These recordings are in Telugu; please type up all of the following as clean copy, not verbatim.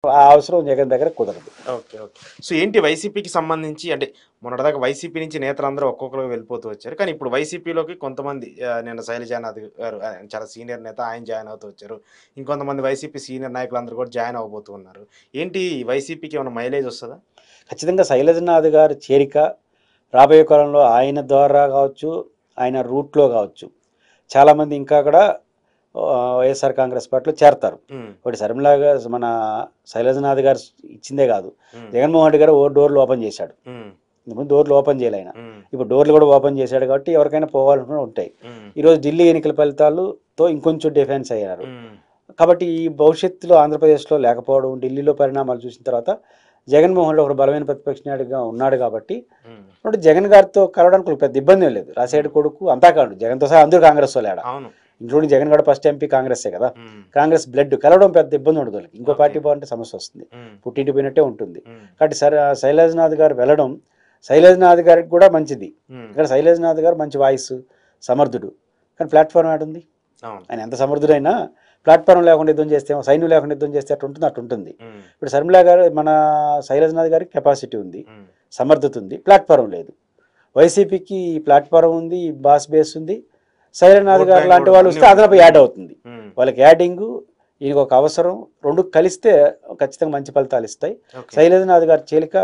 ఆ అవసరం జగన్ దగ్గర కుదరదు. ఓకే. ఓకే. సో, ఏంటి వైసీపీకి సంబంధించి అంటే మొన్నటిదాకా వైసీపీ నుంచి నేతలందరూ ఒక్కొక్కరు వెళ్ళిపోతూ వచ్చారు. కానీ ఇప్పుడు వైసీపీలోకి కొంతమంది నిన్న శైలజానాథ్ గారు చాలా సీనియర్ నేత ఆయన జాయిన్ అవుతూ వచ్చారు. ఇంకొంతమంది వైసీపీ సీనియర్ నాయకులందరూ కూడా జాయిన్ అవ్వబోతూ ఉన్నారు. ఏంటి వైసీపీకి ఏమైనా మైలేజ్ వస్తదా? ఖచ్చితంగా శైలజనాథ్ గారి చేరిక రాబోయే కాలంలో ఆయన ద్వారా కావచ్చు, ఆయన రూట్లో కావచ్చు, చాలామంది ఇంకా కూడా వైఎస్ఆర్ కాంగ్రెస్ పార్టీలో చేరతారు. హ్మ్. ఒకటి శర్మిల గారు మన శైలజనాథ్ గారు ఇచ్చిందే కాదు, హ్మ్. జగన్మోహన్ రెడ్డి గారు డోర్లు ఓపెన్ చేశాడు. హ్మ్. ఇంతకుముందు డోర్లు ఓపెన్ చేయలే ఆయన, హ్మ్. ఇప్పుడు డోర్లు కూడా ఓపెన్ చేశాడు కాబట్టి ఎవరికైనా పోవాలనుకుని ఉంటాయి. హ్మ్. ఈరోజు ఢిల్లీ ఎన్నికల ఫలితాలతో ఇంకొంచెం డిఫెన్స్ అయ్యారు. హ్మ్. కాబట్టి ఈ భవిష్యత్తులో ఆంధ్రప్రదేశ్లో లేకపోవడం, ఢిల్లీలో పరిణామాలు చూసిన తర్వాత జగన్మోహన్ రెడ్డి ఒక బలమైన ప్రతిపక్ష నాయకుడిగా ఉన్నాడు కాబట్టి హ్మ్. ఇప్పుడు జగన్ గారితో కలవడానికి పెద్ద ఇబ్బంది ఏం లేదు. రాజశేఖర్ కొడుకు అంతా కాదు, జగన్తో సహా అందరూ కాంగ్రెస్ వాళ్ళే ఆడ, అవును. ఇంక్లూడింగ్ జగన్ కూడా ఫస్ట్ ఎంపీ కాంగ్రెస్సే కదా. హ్మ్. కాంగ్రెస్ బ్లడ్ కలవడం పెద్ద ఇబ్బంది ఉండదు వాళ్ళకి. ఇంకో ఓకే. పార్టీ బాగుంటే సమస్య వస్తుంది, హ్మ్. పుట్టింటి పోయినట్టే ఉంటుంది. హ్మ్. కాబట్టి శైలజనాథ్ గారు వెళ్ళడం శైలజనాథ్ గారికి కూడా మంచిది. హ్మ్. ఇక్కడ శైలజనాథ్ గారు మంచి వాయిస్, సమర్థుడు. కానీ ప్లాట్ఫామ్ ఆడుంది. అవును. ఆయన ఎంత సమర్థుడైనా ప్లాట్ఫామ్ లేకుండా యుద్ధం చేస్తే, సైన్యం లేకుండా యుద్ధం చేస్తే అట్టు ఉంటుంది, అటు ఉంటుంది. హ్మ్. ఇప్పుడు శర్మిల గారు మన శైలజనాథ్ గారికి కెపాసిటీ ఉంది, హ్మ్. సమర్థత ఉంది, ప్లాట్ఫారం లేదు. వైసీపీకి ప్లాట్ఫారం ఉంది, బాస్ బేస్ ఉంది. శైలజనాథ్ ఓట్ గారు బ్యాంక్ లాంటి కూడా వాళ్ళు అన్నీ వస్తే ఉన్నాయి. అదనపు యాడ్ అవుతుంది. హ్మ్. వాళ్ళకి యాడింగు, ఈయనకు ఒక అవసరం, రెండు కలిస్తే ఖచ్చితంగా మంచి ఫలితాలు ఇస్తాయి. ఓకే. శైలజనాథ్ గారి చేలిక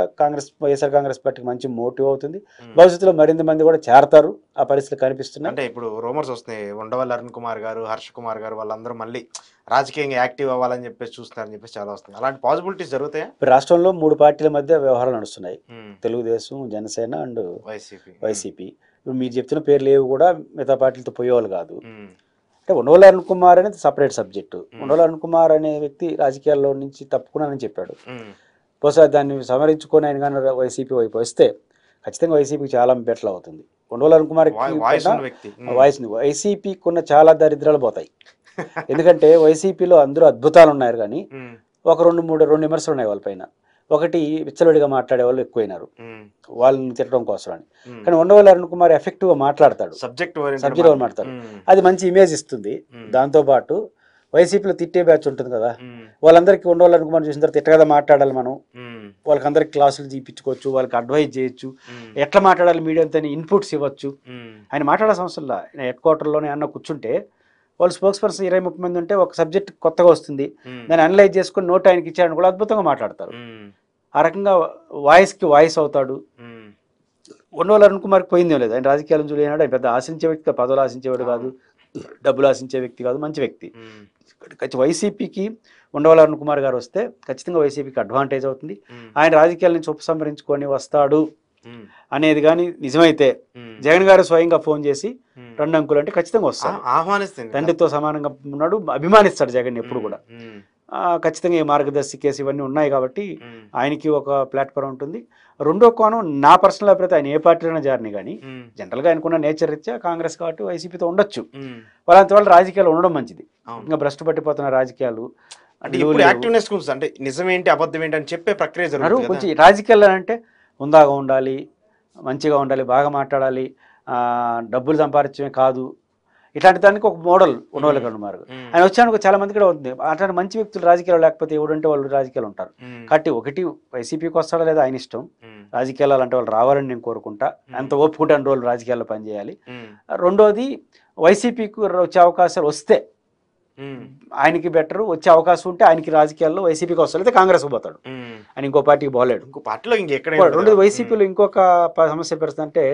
వైఎస్ఆర్ కాంగ్రెస్ పార్టీకి మంచి మోటివ్ అవుతుంది. హ్మ్. భవిష్యత్తులో మరింత మంది కూడా చేరతారు, ఆ పరిస్థితులు కనిపిస్తున్నాయి. అంటే ఇప్పుడు రూమర్స్ వస్తున్నాయి. ఉండవల్లి అరుణ్ కుమార్ గారు, హర్ష్ కుమార్ గారు వాళ్ళందరూ మళ్ళీ రాజకీయంగా యాక్టివ్ అవ్వాలని చెప్పేసి చూస్తున్నారని చెప్పేసి చాలా వస్తున్నాయి. అలాంటి పాసిబిలిటీస్ జరుగుతాయా? ఇప్పుడు రాష్ట్రంలో 3 పార్టీల మధ్య వ్యవహారాలు నడుస్తున్నాయి, హ్మ్. Telugu Desam, Janasena and YCP. హ్మ్. వైసీపీ. ఇప్పుడు మీరు చెప్తున్న పేర్లు ఏవి కూడా మిగతా పార్టీలతో పోయేవాళ్ళు కాదు. హ్మ్. అంటే ఉండవల్లి అరుణ్ కుమార్ అనేది సపరేట్ సబ్జెక్టు. హ్మ్. ఉండవల్లి అరుణ్ కుమార్ అనే వ్యక్తి రాజకీయాల్లో నుంచి తప్పుకున్నానని చెప్పాడు. హ్మ్. బహుశా దాన్ని సమరించుకొని ఆయన కానీ వైసీపీ వైపు వస్తే ఖచ్చితంగా వైసీపీకి చాలా బెటర్ అవుతుంది. ఉండవల్లి అరుణ్ కుమార్కి వాయిస్ కన్నా ఉన్న వ్యక్తి. హ్మ్. వాయిస్ని వైసీపీకి ఉన్న చాలా దరిద్రాలు పోతాయి. ఎందుకంటే వైసీపీలో అందరూ అద్భుతాలు ఉన్నారు కానీ హ్మ్. ఒక రెండు విమర్శలు ఉన్నాయి వాళ్ళపైన. ఒకటి విచ్చలవిడిగా మాట్లాడే వాళ్ళు ఎక్కువైనారు హ్మ్. వాళ్ళని తిట్టడం కోసం అని. హ్మ్. కానీ ఉండవల్లి అరుణ్ కుమార్ ఎఫెక్టివ్గా మాట్లాడతాడు, సబ్జెక్ట్ ఓరియెంటెడ్ సబ్జెక్ట్ మాట్లాడతాడు. హ్మ్. అది మంచి ఇమేజ్ ఇస్తుంది. హ్మ్. దాంతోపాటు వైసీపీలో తిట్టే బ్యాచ్ ఉంటుంది కదా, హ్మ్. వాళ్ళందరికీ ఉండవల్లి అరుణ్ కుమార్ చూసిన తర్వాత తిట్ట కదా మాట్లాడాలి మనం, హ్మ్. వాళ్ళకి అందరికి క్లాసులు చూపించుకోవచ్చు, వాళ్ళకి అడ్వైజ్ చేయొచ్చు, హ్మ్. ఎట్లా మాట్లాడాలి మీడియాతో ఇన్పుట్స్ ఇవ్వచ్చు. హ్మ్. ఆయన మాట్లాడే సంవత్సరంలో ఆయన హెడ్ క్వార్టర్లోనే అన్న కూర్చుంటే వాళ్ళు స్పోక్స్ పర్సన్ 20-30 మంది ఉంటే ఒక సబ్జెక్ట్ కొత్తగా వస్తుంది, హ్మ్. దాన్ని అనలైజ్ చేసుకుని నోట్ ఆయనకి ఇచ్చారని కూడా అద్భుతంగా మాట్లాడతారు. హ్మ్. ఆ రకంగా వాయిస్కి వాయిస్ అవుతాడు. హ్మ్. ఉండవల్లి అరుణ్ కుమార్కి పోయిందేం లేదు, ఆయన రాజకీయాలను చూడలేనాడు, ఆయన పెద్ద ఆశించే వ్యక్తి కాదు, పదవులు ఆశించేవాడు కాదు, డబ్బులు ఆశించే వ్యక్తి కాదు, మంచి వ్యక్తి. హ్మ్. వైసీపీకి ఉండవల్లి అరుణ్ కుమార్ గారు వస్తే ఖచ్చితంగా వైసీపీకి అడ్వాంటేజ్ అవుతుంది. హ్మ్. ఆయన రాజకీయాల నుంచి ఉపసంహరించుకొని వస్తాడు హ్మ్. అనేది కానీ నిజమైతే హ్మ్. జగన్ గారు స్వయంగా ఫోన్ చేసి హ్మ్. 2 అంకులు అంటే ఖచ్చితంగా వస్తాడు. ఆహ్వానిస్తుంది. తండ్రితో సమానంగా ఉన్నాడు, అభిమానిస్తాడు జగన్ ఎప్పుడు హ్మ్. కూడా. హ్మ్. ఖచ్చితంగా ఈ మార్గదర్శి కేసు ఇవన్నీ ఉన్నాయి కాబట్టి హ్మ్. ఆయనకి ఒక ప్లాట్ఫామ్ ఉంటుంది. రెండో కోణం, నా పర్సనల్ అభిప్రాయం, ఆయన ఏ పార్టీలోనే జారిని కానీ హ్మ్. జనరల్గా ఆయనకున్న నేచర్ రీత్యా కాంగ్రెస్ కాబట్టి వైసీపీతో ఉండొచ్చు. హ్మ్. వాళ్ళంత వాళ్ళు రాజకీయాలు ఉండడం మంచిది. అవును. ఇంకా భ్రష్టు పట్టిపోతున్న రాజకీయాలు, అంటే విలువలు ఇప్పుడు లేవు. యాక్టివ్‌నెస్ గురించి అంటే నిజమేంటి, అబద్ధం ఏంటి అని చెప్పే ప్రక్రియ అన్నారు జరుగుతుంది కదా! కొంచెం రాజకీయాలు అంటే హుందాగా ఉండాలి, మంచిగా ఉండాలి, బాగా మాట్లాడాలి, డబ్బులు సంపాదించడమే కాదు, ఇట్లాంటి దానికి ఒక మోడల్ ఉండవాలి హ్మ్. కనుమారు. హ్మ్. ఆయన వచ్చానికి చాలా మంది కూడా ఉంది అట్లాంటి మంచి వ్యక్తులు రాజకీయాలు, లేకపోతే ఎవడంటే వాళ్ళు రాజకీయాలు ఉంటారు. హ్మ్. కాబట్టి ఒకటి వైసీపీకి వస్తాడా లేదా ఆయన ఇష్టం, హ్మ్. రాజకీయాలు అంటే వాళ్ళు రావాలని నేను కోరుకుంటా, ఎంత హ్మ్. ఓపుకుంటే అన్ని రోజులు రాజకీయాల్లో పనిచేయాలి. హ్మ్. రెండోది, వైసీపీకి వచ్చే అవకాశాలు వస్తే హ్మ్. ఆయనకి బెటరు, వచ్చే అవకాశం ఉంటే ఆయనకి రాజకీయాల్లో వైసీపీకి వస్తాడు, అయితే కాంగ్రెస్కి పోతాడు, హ్మ్. ఆయన ఇంకో పార్టీకి పోలేడు. ఇంకో పార్టీలో ఇంకెక్కడ ఉండదు రెండోది, కదా! హ్మ్. వైసీపీలో ఇంకొక సమస్య పెడుతుందంటే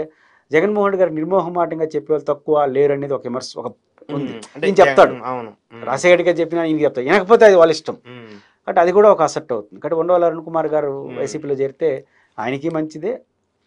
జగన్మోహన్ రెడ్డి గారు నిర్మోహమాటంగా చెప్పేవాళ్ళు తక్కువ లేరు అనేది ఒక విమర్శ ఒక ఉంది. హ్మ్. అంటే ఈయన చెప్తాడు, అవును. హ్మ్. రాజశేఖర్ రెడ్డి గారు చెప్పినా ఈయనకి చెప్తాడు, వినకపోతే అది వాళ్ళ ఇష్టం. హ్మ్. కాబట్టి అది కూడా ఒక అసెట్ అవుతుంది. కాబట్టి ఉండవల్లి అరుణ్ కుమార్ గారు హ్మ్. వైసీపీలో చేరితే ఆయనకి మంచిదే,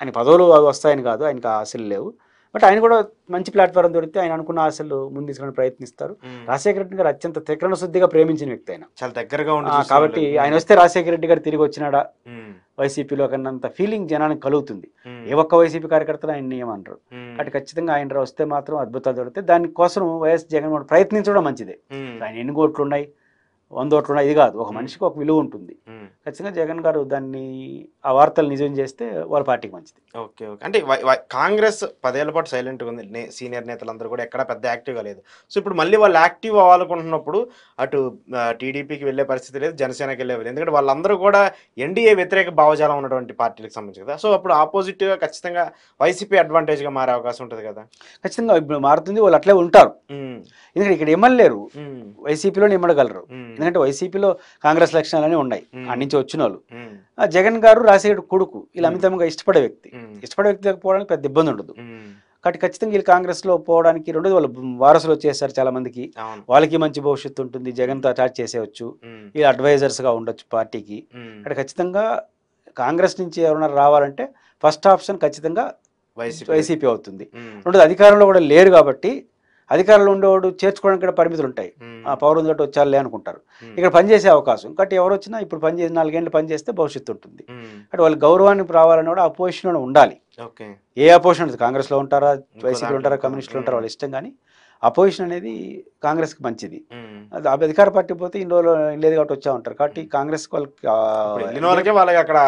ఆయన పదవులు అవి వస్తాయని కాదు, ఆయనకి ఆ ఆశలు లేవు. బట్ ఆయన కూడా మంచి ప్లాట్ఫారం దొరికితే ఆయన అనుకున్న ఆశలు ముందు తీసుకోవడానికి ప్రయత్నిస్తారు. హ్మ్. రాజశేఖర రెడ్డి గారు అత్యంత త్రికరణ శుద్ధిగా ప్రేమించిన వ్యక్తి ఆయన. చాలా దగ్గరగా ఉండి చూసిన కాబట్టి వాళ్ళు. ఆయన హ్మ్. వస్తే రాజశేఖర రెడ్డి గారు తిరిగి వచ్చినాడా హ్మ్. వైసీపీలో కన్నంత ఫీలింగ్ జనానికి కలుగుతుంది. హ్మ్. ఏ ఒక్క వైసీపీ కార్యకర్తలు ఆయన ఏమనరు. హ్మ్. కాబట్టి ఖచ్చితంగా ఆయన వస్తే మాత్రం అద్భుతాలు దొరుకుతాయి. దానికోసం వైఎస్ ప్రయత్నించడం మంచిదే. హ్మ్. ఆయన ఎన్ని ఓట్లు ఉన్నాయి, 100 ఓట్లు ఉన్నాయి, ఇది కాదు. ఒక హ్మ్. మనిషికి ఒక విలువ ఉంటుంది. హ్మ్. ఖచ్చితంగా జగన్ గారు దాన్ని ఆ వార్తలు నిజం చేస్తే వాళ్ళ పార్టీకి మంచిది. ఓకే. ఓకే. అంటే కాంగ్రెస్ 10 ఏళ్ల పాటు సైలెంట్‌గా ఉంది. సీనియర్ నేతలందరూ కూడా ఎక్కడ పెద్ద యాక్టివ్‌గా లేదు. సో, ఇప్పుడు మళ్ళీ వాళ్ళు యాక్టివ్ అవ్వాలనుకుంటున్నప్పుడు అటు టీడీపీకి వెళ్ళే పరిస్థితి లేదు. జనసేనకి వెళ్ళే ఎందుకంటే వాళ్ళందరూ కూడా ఎన్‌డీఏ వ్యతిరేక భావజాలం ఉన్నటువంటి పార్టీలకు సంబంధించి కదా! సో, అప్పుడు ఆపోజిట్‌గా ఖచ్చితంగా వైసీపీ అడ్వాంటేజ్‌గా మారే అవకాశం ఉంటది కదా! ఖచ్చితంగా ఇప్పుడు మారుతుంది. వాళ్ళు అట్లే ఉంటారు. హ్మ్. ఎందుకంటే ఇక్కడ ఇమ్మలేరు. హ్మ్. వైసీపీలోనే ఇమ్మడగలరు. హ్మ్. ఎందుకంటే వైసీపీలో కాంగ్రెస్ లక్షణాలన్నీ ఉన్నాయి. హ్మ్. ఆడి నుంచి వచ్చినోళ్ళు. హ్మ్. జగన్ గారు రాజశేఖర్ కొడుకు. వీళ్ళు అమితంగా ఇష్టపడే వ్యక్తి. హ్మ్. ఇష్టపడే వ్యక్తి పోవడానికి పెద్ద ఇబ్బంది ఉండదు. హ్మ్. కాబట్టి ఖచ్చితంగా వీళ్ళు కాంగ్రెస్‌లో పోవడానికి రెండోది వాళ్ళు వారసులు వచ్చేసారు చాలా మందికి. అవును. వాళ్ళకి మంచి భవిష్యత్తు ఉంటుంది. జగన్‌తో అటాచ్ చేసేయొచ్చు. హ్మ్. వీళ్ళు అడ్వైజర్స్‌గా ఉండొచ్చు పార్టీకి. హ్మ్. ఇక్కడ ఖచ్చితంగా కాంగ్రెస్ నుంచి ఎవరైనా రావాలంటే ఫస్ట్ ఆప్షన్ ఖచ్చితంగా వైసీపీ. వైసీపీ అవుతుంది. హ్మ్. రెండోది అధికారంలో కూడా లేరు కాబట్టి అధికారంలో ఉండేవాడు చేర్చుకోవడానికి కూడా పరిమితులు ఉంటాయి. ఆ హ్మ్. పవర్ ఉందట వచ్చారులే అనుకుంటారు. హ్మ్. ఇక్కడ పనిచేసే అవకాశం. కాబట్టి ఎవరు వచ్చినా ఇప్పుడు పనిచేసి 4 ఏళ్ళు పనిచేస్తే భవిష్యత్తు ఉంటుంది. హ్మ్. అంటే వాళ్ళ గౌరవాన్ని రావాలని కూడా అపోజిషన్‌లో ఉండాలి. ఓకే. ఏ అపోజిషన్ ఉండదు. కాంగ్రెస్‌లో ఉంటారా, ఇంకో వైసీపీలో దాంట్లో ఉంటారా, ఇంకో కమ్యూనిస్టులు ఉంటారా హ్మ్. వాళ్ళ ఇష్టం గానీ అపోజిషన్ అనేది కాంగ్రెస్‌కి మంచిది. హ్మ్. అది అధికార పార్టీ పోతే ఇన్ని రోజులు లేదు కాబట్టి వచ్చా ఉంటారు. కాబట్టి హ్మ్. కాంగ్రెస్‌కి వాళ్ళకి ఇప్పుడు ఎళ్ళిన అంటే వాళ్ళకే వాళ్ళకి అక్కడ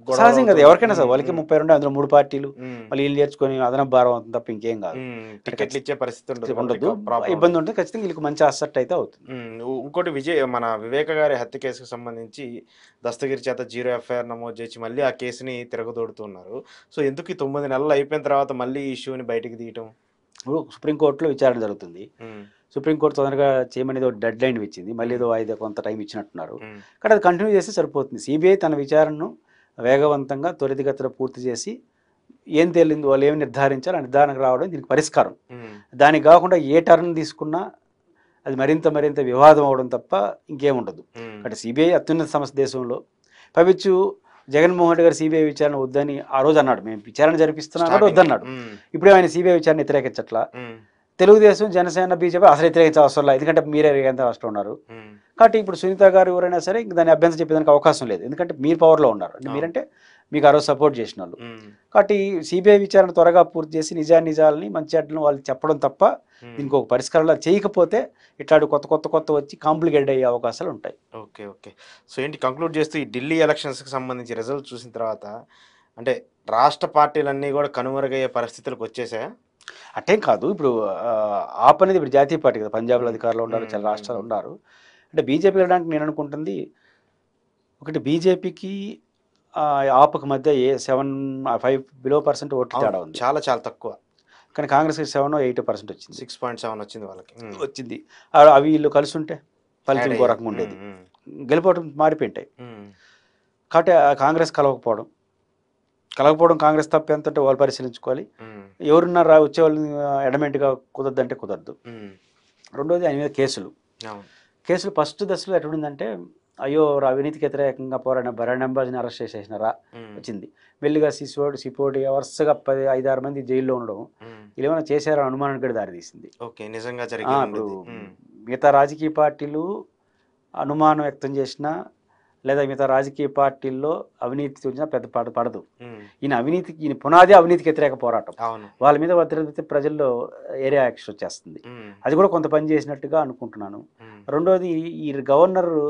సహజం గొడవలవుతూ కదా! ఉంటాయి. ఎవరికైనా సరే హ్మ్. వాళ్ళకి హ్మ్. 32 అందులో 3 పార్టీలు. హ్మ్. మళ్ళీ ఈళ్ళు చేర్చుకొని అదనపు భారం అవుతుంది తప్ప ఇంకేం కాదు. హ్మ్. అంటే టికెట్లు ఇచ్చే పరిస్థితి ఉండదు కాబట్టి ఉండదు. ప్రాబ్లమ్ ఇబ్బంది ఉండదు. ఉంటుంది. ఖచ్చితంగా వీళ్ళకి మంచి అసెట్ అయితే అవుతుంది. హ్మ్. ఇంకోటి మన వివేక గారి హత్య కేసుకు సంబంధించి దస్తగిరి చేత జీరో ఎఫ్ఐఆర్ నమోదు చేసి మళ్ళీ ఆ కేసుని తిరగదోడుతున్నారు. సో, ఎందుకు ఈ 9 నెలలు అయిపోయిన తర్వాత మళ్ళీ ఈ ఇష్యూని బయటికి తీయటం? ఇప్పుడు సుప్రీంకోర్టులో విచారణ జరుగుతుంది. హ్మ్. సుప్రీంకోర్టు తొందరగా చేయమని ఏదో డెడ్ లైన్ ఇచ్చింది. మళ్ళీ హ్మ్. ఏదో వాయిదా కొంత టైం ఇచ్చినట్టున్నారు. హ్మ్. కానీ అది కంటిన్యూ చేస్తే సరిపోతుంది. సీబీఐ తన విచారణను వేగవంతంగా త్వరితగతిన పూర్తి చేసి ఏం తేలింది, వాళ్ళు ఏమి నిర్ధారించాలో ఆ నిర్ధారణకు రావడం దీనికి పరిష్కారం. హ్మ్. దానికి కాకుండా ఏ టర్న్ తీసుకున్నా అది మరింత వివాదం అవ్వడం తప్ప ఇంకేముండదు. హ్మ్. కాబట్టి సీబీఐ అత్యున్నత సంస్థ దేశంలో. పైపెచ్చు జగన్మోహన్ రెడ్డి గారు సీబీఐ విచారణ వద్దని ఆ రోజు అన్నాడు. మేము విచారణ జరిపిస్తున్నాం కాబట్టి స్టార్టింగ్‌లో. వద్దన్నాడు. హ్మ్. ఇప్పుడు ఆయన సీబీఐ విచారణ వ్యతిరేకించట్లా. హ్మ్. తెలుగుదేశం, జనసేన, బీజేపీ అసలు వ్యతిరేకించే అవసరం లేదు. ఎందుకంటే మీరే కేంద్ర రాష్ట్రంలో ఉన్నారు. హ్మ్. కాబట్టి ఇప్పుడు సునీత గారు ఎవరైనా సరే ఇంక దాన్ని అభ్యంతరం చెప్పేదానికి అవకాశం లేదు. ఎందుకంటే మీరు పవర్‌లో ఉన్నారు. అంటే అవును. మీరంటే మీకు ఆ రోజు సపోర్ట్ చేసినోళ్ళు. హ్మ్. కాబట్టి సీబీఐ విచారణ త్వరగా పూర్తి చేసి నిజానిజాలని మంచి చెడ్డలను వాళ్ళు చెప్పడం తప్ప హ్మ్. దీనికి ఒక పరిష్కారంలా చేయకపోతే ఇట్లాంటి కొత్త వచ్చి కాంప్లికేటెడ్ అయ్యే అవకాశాలు ఉంటాయి. ఓకే. ఓకే. సో, ఏంటి కంక్లూడ్ చేస్తూ ఈ ఢిల్లీ ఎలక్షన్స్‌కి సంబంధించి రిజల్ట్ చూసిన తర్వాత అంటే రాష్ట్ర పార్టీలన్నీ గూడా కనుమరుగయ్యే పరిస్థితులకొచ్చేసాయా? అట్టేం కాదు. ఇప్పుడు ఆప్ అనేది ఇప్పుడు జాతీయ పార్టీ కదా! పంజాబ్‌లో హ్మ్. అధికారంలో ఉన్నారు. హ్మ్. చాలా హ్మ్. రాష్ట్రాలు హ్మ్. ఉన్నారు. అంటే బీజేపీ వెళ్ళడానికి నేను అనుకుంటుంది ఒకటి బీజేపీకి ఆప్‌కి మధ్య 5 బిలో పర్సెంట్ ఓట్ల అవును. తేడా ఉంది. చాలా చాలా తక్కువ. కానీ కాంగ్రెస్‌కి 7, 8% వచ్చింది. 6.7 వచ్చింది వాళ్ళకి. హ్మ్. వచ్చింది. అవి వీళ్ళు కలిసుంటే ఫలితం యాడ్ ఇంకో అయ్యేది. రకంగా హ్మ్. ఉండేది. హ్మ్. గెలుపోవటం మారిపోయింటాయి. హ్మ్. కాబట్టి కాంగ్రెస్ కలవకపోవడం కాంగ్రెస్ తప్పు ఎంతంటే వాళ్ళు పరిశీలించుకోవాలి. హ్మ్. ఎవరున్నారు వచ్చేవాళ్ళని అడమెంట్‌గా కుదరదంటే కుదరదు. హ్మ్. రెండోది ఆయన మీద కేసులు. అవును. కేసులు ఫస్ట్ దశలో ఎట్లుందంటే, అయ్యో! అవినీతికి వ్యతిరేకంగా పోరాడిన బరణంబాజ్‌ని అరెస్ట్ చేసేసినారా హ్మ్. వచ్చింది. మెల్లిగా సిపోడి వరుసగా 5, 6 మంది జైల్లో ఉండడం. హ్మ్. వీళ్ళేమైనా చేశారో అనుమానానికి కూడా దారితీసింది. ఓకే. నిజంగా ఇప్పుడు జరిగేదుండిద్ది. హ్మ్. మిగతా రాజకీయ పార్టీలు అనుమానం వ్యక్తం చేసినా, లేదా మిగతా రాజకీయ పార్టీల్లో అవినీతి చూసినా పెద్ద పడదు. హ్మ్. ఈయన పునాదే అవినీతికి వ్యతిరేక పోరాటం. అవును. వాళ్ళ మీద ఒత్తిడి ప్రజల్లో ఏరియా యాక్షన్ వచ్చేస్తుంది. హ్మ్. అది కూడా కొంత పని చేసినట్టుగా అనుకుంటున్నాను. హ్మ్. రెండోది ఈ గవర్నరు